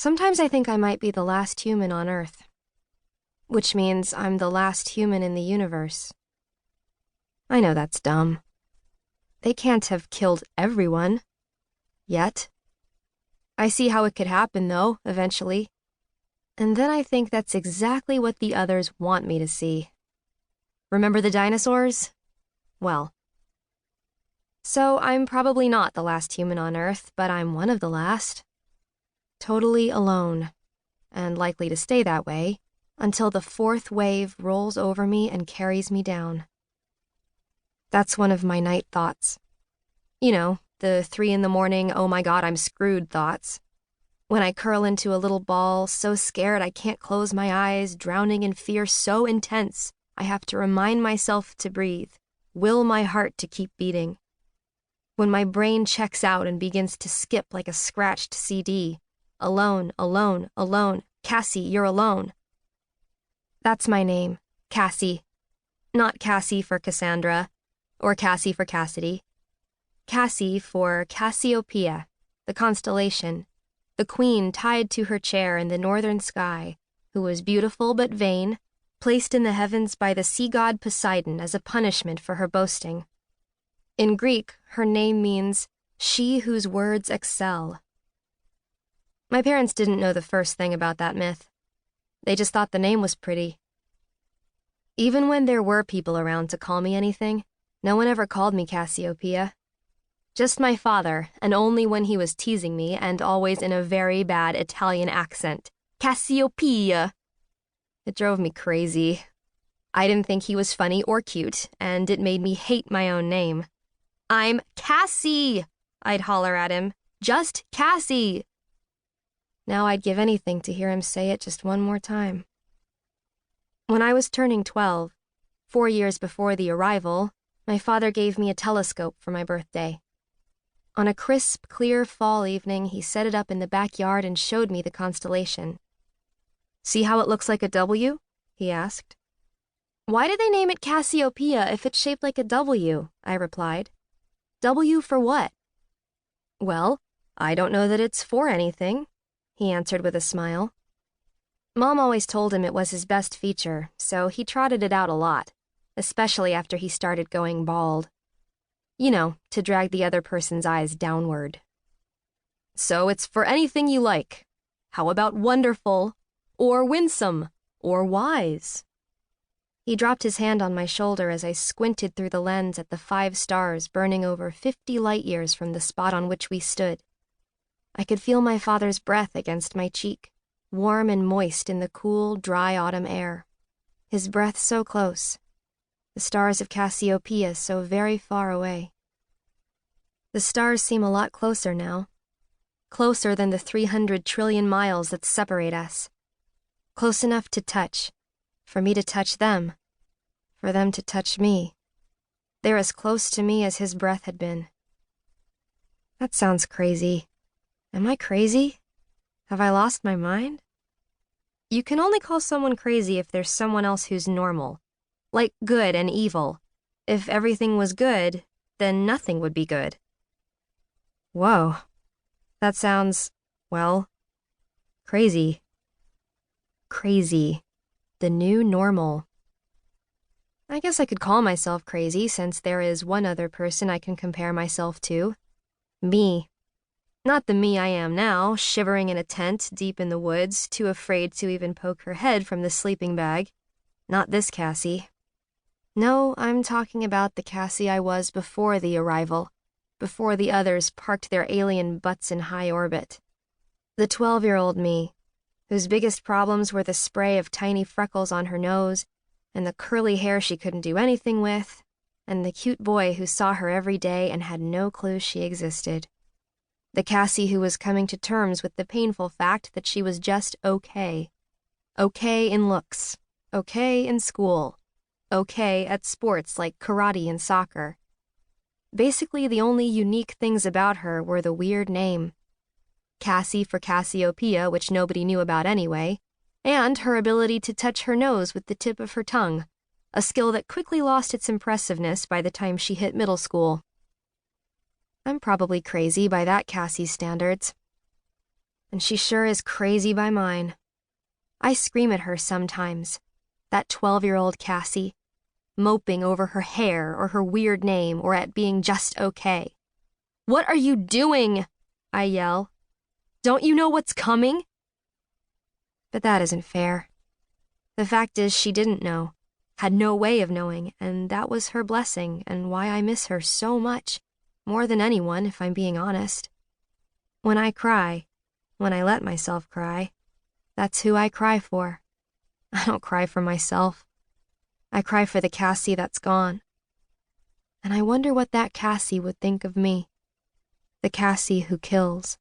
Sometimes I think I might be the last human on Earth, which means I'm the last human in the universe. I know that's dumb. They can't have killed everyone. Yet. I see how it could happen, though, eventually. And then I think that's exactly what the others want me to see. Remember the dinosaurs? Well. So I'm probably not the last human on Earth, but I'm one of the last. Totally alone, and likely to stay that way, until the fourth wave rolls over me and carries me down. That's one of my night thoughts. You know, the 3 a.m, oh my god, I'm screwed thoughts. When I curl into a little ball, so scared I can't close my eyes, drowning in fear so intense, I have to remind myself to breathe, will my heart to keep beating. When my brain checks out and begins to skip like a scratched CD, alone, alone, alone, Cassie, you're alone. That's my name, Cassie. Not Cassie for Cassandra, or Cassie for Cassidy. Cassie for Cassiopeia, the constellation, the queen tied to her chair in the northern sky, who was beautiful but vain, placed in the heavens by the sea god Poseidon as a punishment for her boasting. In Greek, her name means, she whose words excel. My parents didn't know the first thing about that myth. They just thought the name was pretty. Even when there were people around to call me anything, no one ever called me Cassiopeia. Just my father, and only when he was teasing me, and always in a very bad Italian accent. Cassiopeia! It drove me crazy. I didn't think he was funny or cute, and it made me hate my own name. I'm Cassie! I'd holler at him. Just Cassie! Now I'd give anything to hear him say it just one more time. When I was turning 12, 4 years before the arrival, my father gave me a telescope for my birthday. On a crisp, clear fall evening, he set it up in the backyard and showed me the constellation. See how it looks like a W? He asked. Why did they name it Cassiopeia if it's shaped like a W? I replied. W for what? Well, I don't know that it's for anything, he answered with a smile. Mom always told him it was his best feature, so he trotted it out a lot, especially after he started going bald. You know, to drag the other person's eyes downward. So it's for anything you like. How about wonderful, or winsome, or wise? He dropped his hand on my shoulder as I squinted through the lens at the 5 stars burning over 50 light years from the spot on which we stood. I could feel my father's breath against my cheek, warm and moist in the cool, dry autumn air. His breath so close. The stars of Cassiopeia so very far away. The stars seem a lot closer now. Closer than the 300 trillion miles that separate us. Close enough to touch. For me to touch them. For them to touch me. They're as close to me as his breath had been. That sounds crazy. Am I crazy? Have I lost my mind? You can only call someone crazy if there's someone else who's normal. Like good and evil. If everything was good, then nothing would be good. Whoa. That sounds, well, crazy. Crazy. The new normal. I guess I could call myself crazy since there is one other person I can compare myself to. Me. Not the me I am now, shivering in a tent deep in the woods, too afraid to even poke her head from the sleeping bag. Not this Cassie. No, I'm talking about the Cassie I was before the arrival, before the others parked their alien butts in high orbit. The 12-year-old me, whose biggest problems were the spray of tiny freckles on her nose, and the curly hair she couldn't do anything with, and the cute boy who saw her every day and had no clue she existed. The Cassie who was coming to terms with the painful fact that she was just okay. Okay in looks. Okay in school. Okay at sports like karate and soccer. Basically, the only unique things about her were the weird name. Cassie for Cassiopeia, which nobody knew about anyway, and her ability to touch her nose with the tip of her tongue, a skill that quickly lost its impressiveness by the time she hit middle school. I'm probably crazy by that Cassie's standards. And she sure is crazy by mine. I scream at her sometimes, that 12-year-old Cassie, moping over her hair or her weird name or at being just okay. "What are you doing?" I yell. "Don't you know what's coming?" But that isn't fair. The fact is she didn't know, had no way of knowing, and that was her blessing and why I miss her so much, more than anyone, if I'm being honest. When I cry, when I let myself cry, that's who I cry for. I don't cry for myself. I cry for the Cassie that's gone. And I wonder what that Cassie would think of me. The Cassie who kills.